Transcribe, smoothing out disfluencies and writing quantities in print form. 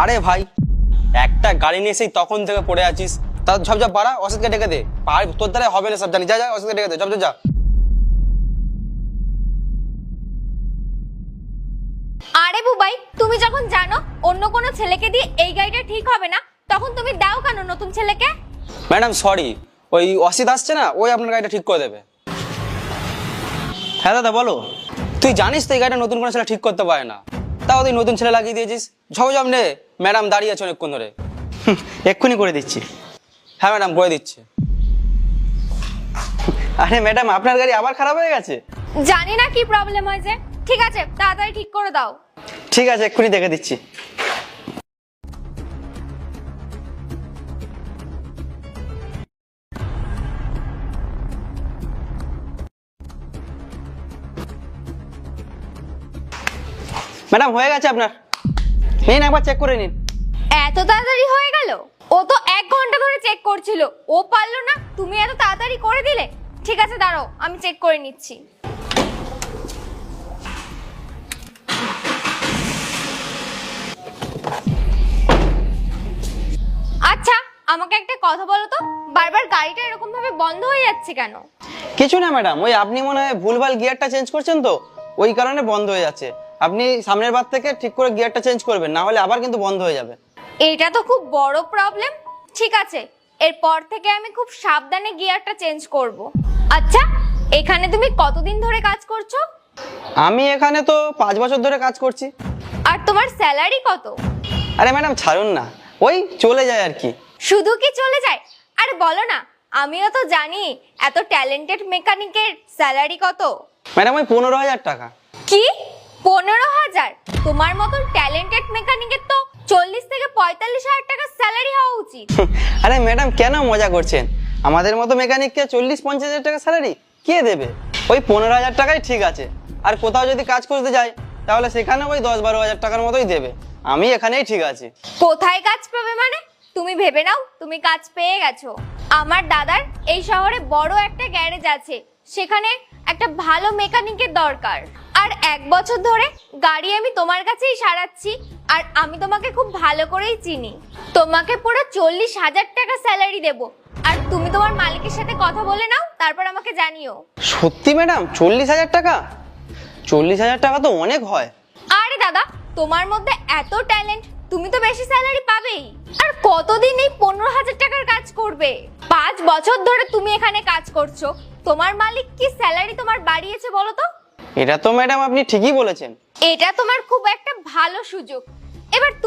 আরে ভাই, একটা গাড়ি নিয়ে সেই তখন থেকে পড়ে আছিস। তা ঝপ ঝপ বাড়া, অসিতকে ডেকে দে। তোর দ্বারা হবে না সব জানি। যা যা, অসিতকে ডেকে দে, ঝপ ঝপ যা। আরে বুবাই, তুমি যখন জানো অন্য কোনো ছেলেকে দিয়ে এই গাড়িটা ঠিক হবে না, তখন তুমি দাও কেন নতুন ছেলেকে? ম্যাডাম সরি, ওই অসিত আসছে না, ওই আপনার গাড়িটা ঠিক করে দেবে। হ্যাঁ দাদা বলো। তুই জানিস তো এই গাড়িটা নতুন কোনো ছেলে ঠিক করতে পারে না, তাও তুই নতুন ছেলে লাগিয়ে দিয়েছিস। ঝপ ঝপ নে, ম্যাডাম দাঁড়িয়ে আছে অনেকক্ষণ ধরে। এক্ষুনি করে দিচ্ছি। হ্যাঁ ম্যাডাম, করে দিচ্ছে। আরে ম্যাডাম, আপনার গাড়ি আবার খারাপ হয়ে গেছে? জানি না কি প্রবলেম হয়েছে। ঠিক আছে, তাড়াতাড়ি ঠিক করে দাও। ঠিক আছে, এক্ষুনি দেখে দিচ্ছি। ম্যাডাম হয়ে গেছে আপনার, নিন একবার চেক করে নিন। এত তাড়াতাড়ি হয়ে গেল? ও তো 1 ঘন্টা ধরে চেক করছিল, ও পারলো না, তুমি এত তাড়াতাড়ি করে দিলে। ঠিক আছে দাঁড়াও, আমি চেক করে নিচ্ছি। আচ্ছা, আমাকে একটা কথা বলো তো, বারবার গাড়িটা এরকম ভাবে বন্ধ হয়ে যাচ্ছে কেন? কিছু না ম্যাডাম, ওই আপনি মনে হয় ভুলভাল গিয়ারটা চেঞ্জ করছেন, তো ওই কারণে বন্ধ হয়ে যাচ্ছে। আপনি সামনের বার থেকে ঠিক করে গিয়ারটা চেঞ্জ করবেন, না হলে আবার কিন্তু বন্ধ হয়ে যাবে। এটা তো খুব বড় প্রবলেম। ঠিক আছে, এরপর থেকে আমি খুব সাবধানে গিয়ারটা চেঞ্জ করব। আচ্ছা, এখানে তুমি কতদিন ধরে কাজ করছো? আমি এখানে তো 5 বছর ধরে কাজ করছি। আর তোমার স্যালারি কত? আরে ম্যাডাম ছাড়ুন না, ওই চলে যায় আর কি। শুধু কি চলে যায়? আরে বলো না, আমিও তো জানি এত ট্যালেন্টেড মেকানিকের স্যালারি কত। ম্যাডাম ওই 15,000 টাকা। কি? 15,000? তোমার মতন ট্যালেন্টেড মেকানিকের তো 40 থেকে 45,000 টাকা স্যালারি হওয়া উচিত। আরে ম্যাডাম কেন মজা করছেন? আমাদের মতো মেকানিককে 40-50,000 টাকা স্যালারি কে দেবে? ওই 15,000 টাকাই ঠিক আছে। আর কোথাও যদি কাজ করতে যাই, তাহলে সেখানে ওই 10-12,000 টাকার মতোই দেবে। আমি এখানেই ঠিক আছি। কোথায় কাজ পাবে মানে? তুমি ভেবে নাও তুমি কাজ পেয়ে গেছো। আমার দাদার এই শহরে বড় একটা গ্যারেজ আছে, সেখানে একটা ভালো মেকানিকের দরকার। আর 1 বছর ধরে গাড়ি আমি তোমার কাছেই সারাচ্ছি, আর আমি তোমাকে খুব ভালো করেই চিনি। তোমাকে পুরো 40,000 টাকা স্যালারি দেব। আর তুমি তোমার মালিকের সাথে কথা বলে নাও, তারপর আমাকে জানিও। সত্যি ম্যাডাম 40,000 টাকা? 40,000 টাকা তো অনেক হয়। আরে দাদা, তোমার মধ্যে এত ট্যালেন্ট, তুমি তো বেশি স্যালারি পাবেই। আর কতদিন এই 15,000 টাকার কাজ করবে? 5 বছর ধরে তুমি এখানে কাজ করছো, তোমার মালিক কি স্যালারি তোমার বাড়িয়েছে বলো তো? এটা তো ম্যাডাম আপনি ঠিকই বলেছেন। এটা তোমার খুব একটা ভালো সুযোগ। এবার